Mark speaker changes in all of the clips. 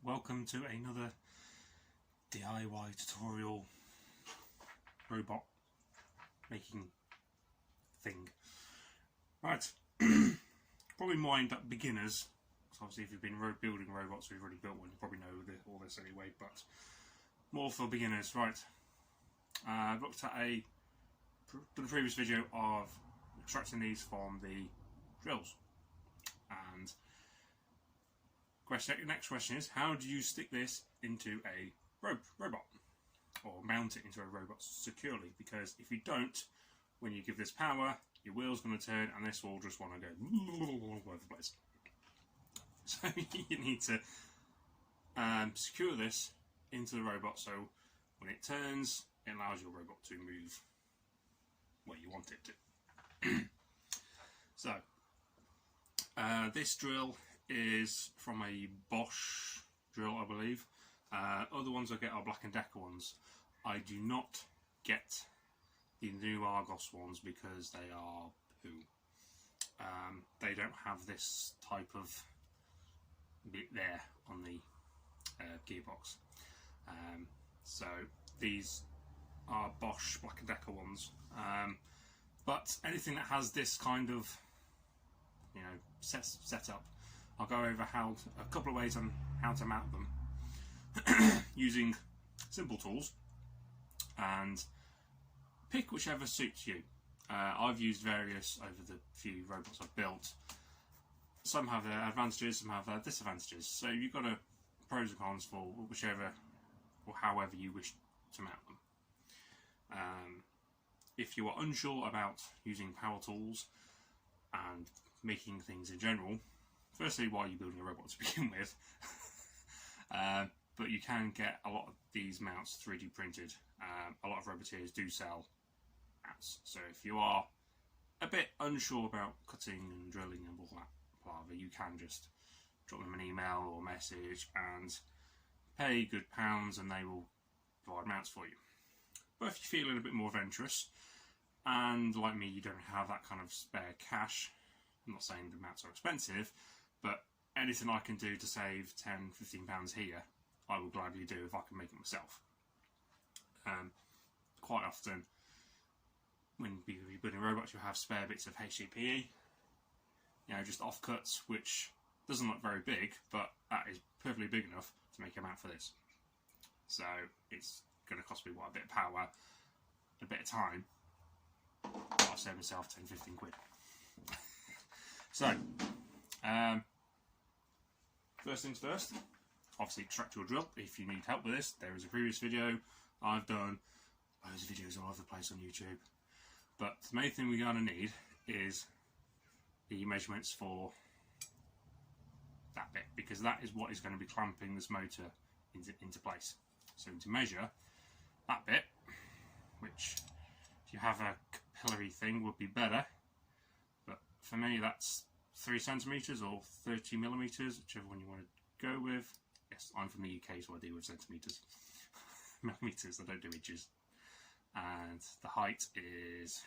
Speaker 1: welcome to another DIY tutorial robot making thing. Right, probably mind up beginners, because obviously if you've been building robots or you've already built one, you probably know all this anyway, but more for beginners. Right, I've looked at done a previous video of extracting these from the drills, and next question is, how do you stick this into a robot, or mount it into a robot securely? Because if you don't, when you give this power, your wheel's going to turn and this will just want to go all over the place. So you need to secure this into the robot, so when it turns, it allows your robot to move where you want it to. So this drill is from a Bosch drill, I believe. Other ones I get are Black & Decker ones. I do not get the new Argos ones because they are poo. They don't have this type of bit there on the gearbox. So these are Bosch Black & Decker ones. But anything that has this kind of, set up, I'll go over a couple of ways on how to mount them using simple tools, and pick whichever suits you. I've used various over the few robots I've built. Some have their advantages, some have their disadvantages. So you've got pros and cons for whichever or however you wish to mount them. If you are unsure about using power tools and making things in general, firstly, why are you building a robot to begin with? But you can get a lot of these mounts 3D printed. A lot of roboteers do sell mounts. So if you are a bit unsure about cutting and drilling and all that palaver, you can just drop them an email or message and pay good pounds and they will provide mounts for you. But if you're feeling a bit more adventurous, and like me, you don't have that kind of spare cash, I'm not saying the mounts are expensive, but anything I can do to save £10–15 here, I will gladly do if I can make it myself. Quite often, when you're building robots, you'll have spare bits of HDPE, just offcuts, which doesn't look very big, but that is perfectly big enough to make a mount for this. So it's going to cost me a bit of power, a bit of time, but I'll save myself 10–15 quid. So, first things first, obviously extract your drill. If you need help with this, there is a previous video I've done. Loads of videos all over the place on YouTube. But the main thing we're going to need is the measurements for that bit, because that is what is going to be clamping this motor into place. So to measure that bit, which if you have a capillary thing would be better, but for me that's 3 centimetres or 30mm, whichever one you want to go with. Yes, I'm from the UK, so I deal with centimetres. Millimetres, I don't do inches. And the height is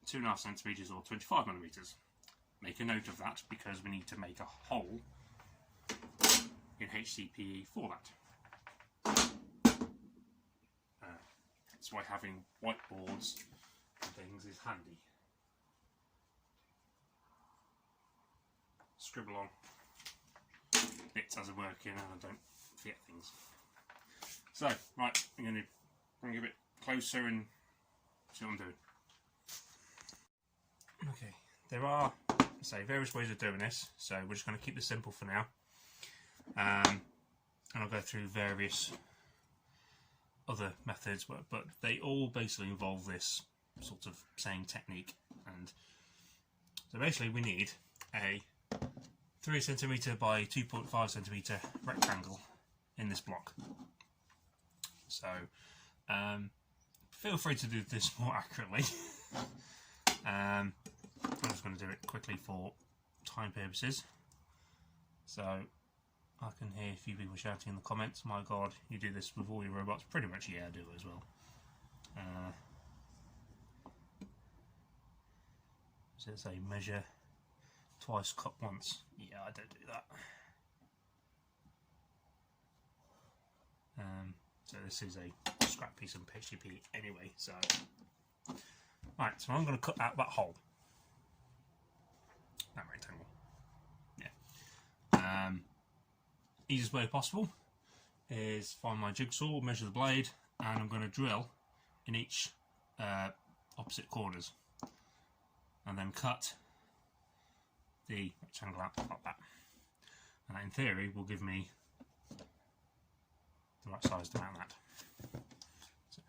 Speaker 1: 2.5 centimetres or 25mm. Make a note of that because we need to make a hole in HDPE for that. That's why having whiteboards and things is handy. Scribble on bits as I'm working and I don't forget things. So, right, I'm going to bring it a bit closer and see what I'm doing. Okay, there are, various ways of doing this, so we're just going to keep this simple for now. And I'll go through various other methods, but they all basically involve this sort of same technique. And so basically we need a 3 centimetre by 2.5 centimetre rectangle in this block. So feel free to do this more accurately. I'm just going to do it quickly for time purposes. So I can hear a few people shouting in the comments, my god, you do this with all your robots. Pretty much, yeah, I do as well. So say measure twice, cut once. Yeah, I don't do that. So this is a scrap piece of HDP anyway. So right, so I'm going to cut out that hole, that rectangle. Yeah. Easiest way possible is find my jigsaw, measure the blade, and I'm going to drill in each opposite corners, and then cut the rectangle out like that. And that in theory will give me the right size to mount that. So.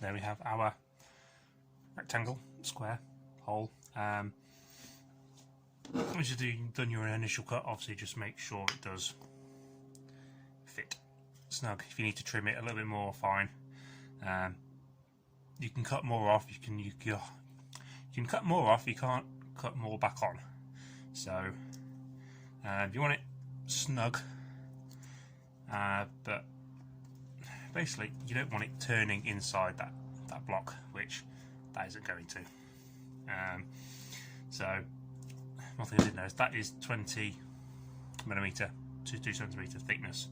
Speaker 1: There we have our rectangle, square, hole. Once you've done your initial cut, obviously just make sure it does fit snug. If you need to trim it a little bit more, fine. You can cut more off. You can cut more off. You can't cut more back on. So if you want it snug, but basically you don't want it turning inside that block, which that isn't going to. So one thing I did notice, that is 20mm to 2 centimeter thickness.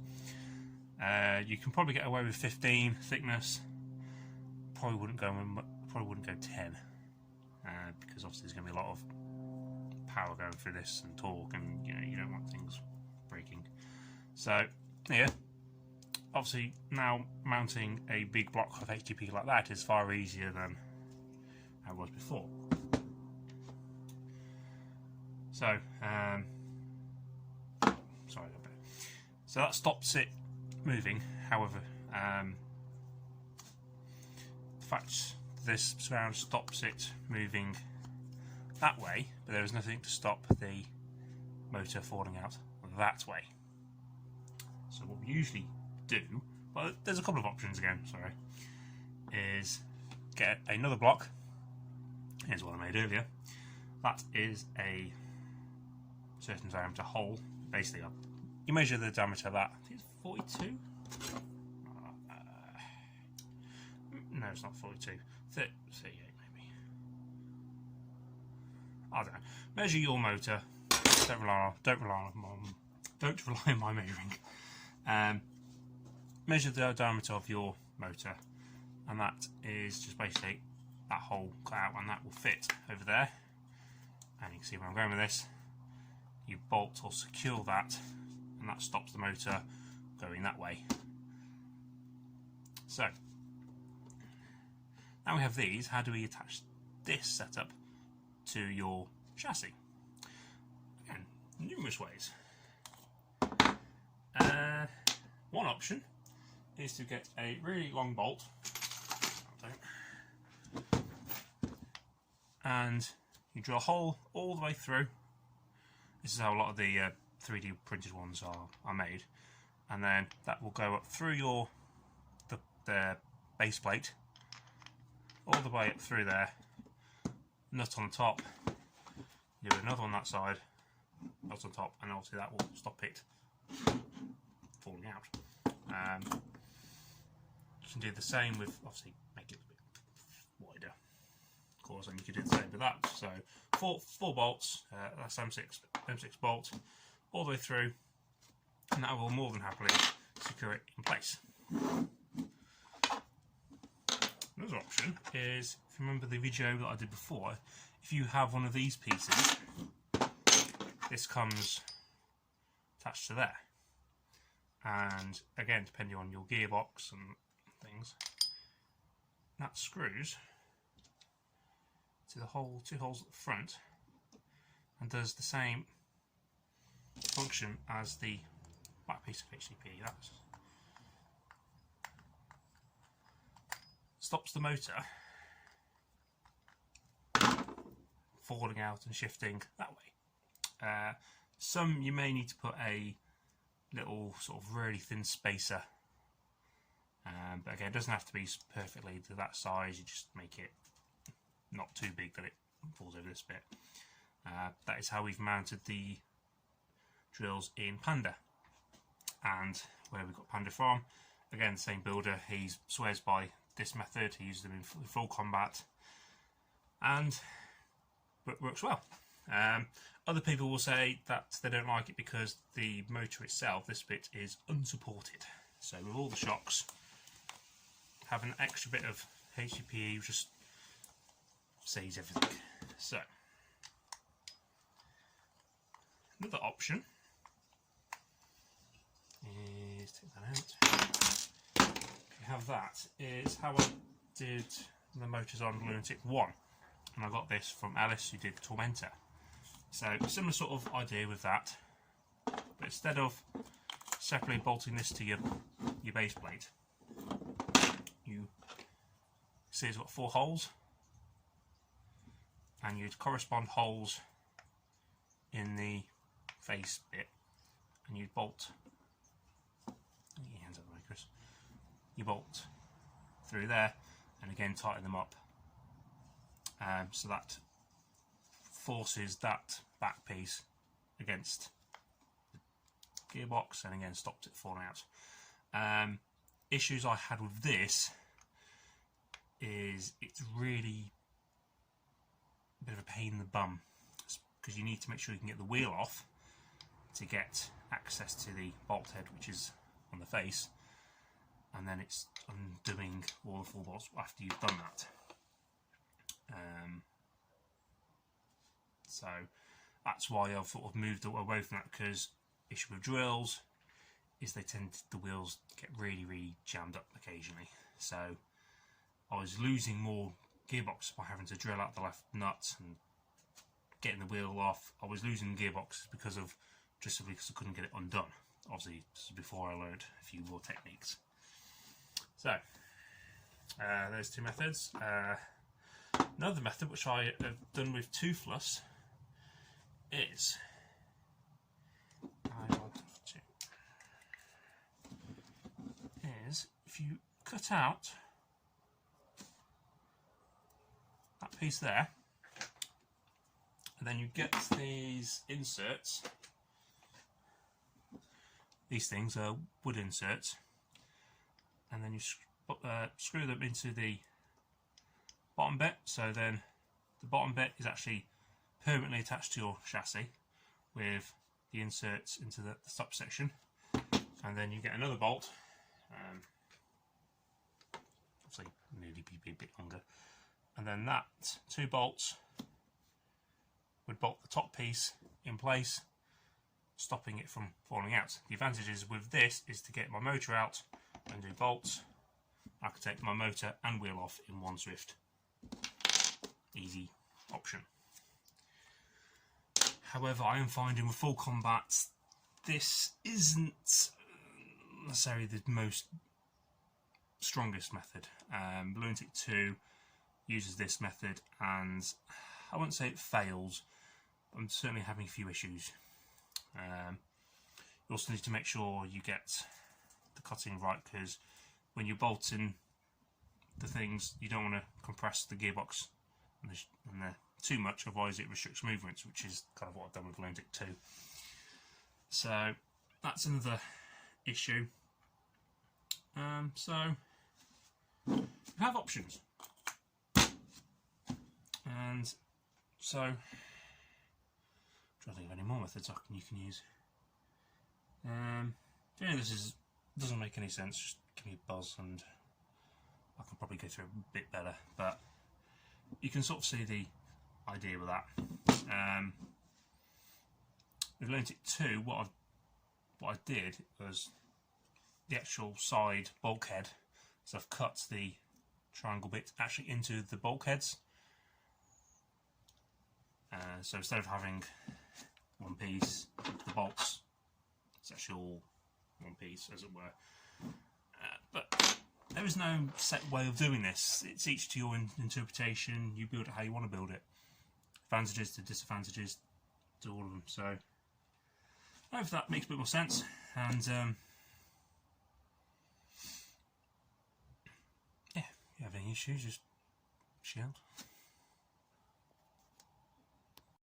Speaker 1: You can probably get away with 15 thickness. Probably wouldn't go 10, because obviously there's going to be a lot of power going through this and torque, and you don't want things breaking. So yeah, obviously now mounting a big block of HDP like that is far easier than it was before. So sorry, so that stops it moving. However, the fact this surround stops it moving that way, but there is nothing to stop the motor falling out that way. So what we usually do, well, there's a couple of options again, sorry, is get another block. Here's what I made earlier. That is a certain diameter hole. Basically, you measure the diameter of that. I think it's 42. No, it's not 42. 38 maybe. I don't know. Measure your motor. Don't rely on my measuring. Measure the diameter of your motor, and that is just basically that hole cut out, and that will fit over there. And you can see where I'm going with this. You bolt or secure that, and that stops the motor going that way. So now we have these. How do we attach this setup to your chassis? Again, numerous ways. One option is to get a really long bolt and you drill a hole all the way through. This is how a lot of the 3D printed ones are made, and then that will go up through the base plate all the way up through there, nut on the top, you do another on that side, nut on top, and obviously that will stop it falling out. You can do the same with, obviously make it a bit wider, of course, and you can do the same with that. So four bolts, that's M6 bolt, all the way through, and that will more than happily secure it in place. Another option is, if you remember the video that I did before, if you have one of these pieces, this comes attached to there. And again, depending on your gearbox and things, that screws to the two holes at the front and does the same function as the back piece of HDPE. That stops the motor falling out and shifting that way. Some you may need to put a little sort of really thin spacer, but again, it doesn't have to be perfectly to that size. You just make it not too big that it falls over this bit. That is how we've mounted the drills in Panda, and where we got Panda from, again, the same builder. He swears by this method. He uses them in full combat, and it works well. Other people will say that they don't like it because the motor itself, this bit, is unsupported. So with all the shocks, having an extra bit of HDPE just saves everything. So another option is, take that out. You have that, is how I did the motors on Lunatic 1, and I got this from Alice, who did Tormentor. So similar sort of idea with that, but instead of separately bolting this to your base plate, you see it's got 4 holes, and you'd correspond holes in the face bit, and you'd bolt. Get your hands up the way, Chris. You bolt through there, and again tighten them up, so that forces that back piece against the gearbox, and again stops it falling out. Issues I had with this is it's really a bit of a pain in the bum, because you need to make sure you can get the wheel off to get access to the bolt head, which is on the face, and then it's undoing all the 4 bolts after you've done that. So that's why I've sort of moved away from that, because issue with drills is the wheels get really jammed up occasionally. So I was losing more gearbox by having to drill out the left nut and getting the wheel off. I was losing gearboxes because I couldn't get it undone. Obviously, this is before I learned a few more techniques. So there's 2 methods. Another method, which I have done with Toothless, is if you cut out that piece there, and then you get these inserts. These things are wood inserts, and then you screw them into the bottom bit, so then the bottom bit is actually permanently attached to your chassis with the inserts into the top section, and then you get another bolt, obviously nearly be a bit longer, and then that 2 bolts would bolt the top piece in place, stopping it from falling out. The advantages with this is to get my motor out and do bolts, I could take my motor and wheel off in one swift. Easy option. However, I am finding with full combat, this isn't necessarily the most strongest method. Balloontic 2 uses this method, and I wouldn't say it fails, but I'm certainly having a few issues. You also need to make sure you get the cutting right, because when you're bolting the things, you don't want to compress the gearbox and too much, otherwise it restricts movements, which is kind of what I've done with Balloontic 2. So that's another issue. So you have options, and so I'm trying to think of any more methods you can use. If any of this doesn't make any sense, just give me a buzz and I can probably go through it a bit better, but you can sort of see the idea with that. With Balloontic 2, what I did was the actual side bulkhead, so I've cut the triangle bit actually into the bulkheads. So instead of having one piece with the bolts, it's actually all one piece, as it were. But there is no set way of doing this. It's each to your interpretation. You build it how you want to build it. Advantages to disadvantages to all of them. So I hope that makes a bit more sense. And yeah, if you have any issues, just shout.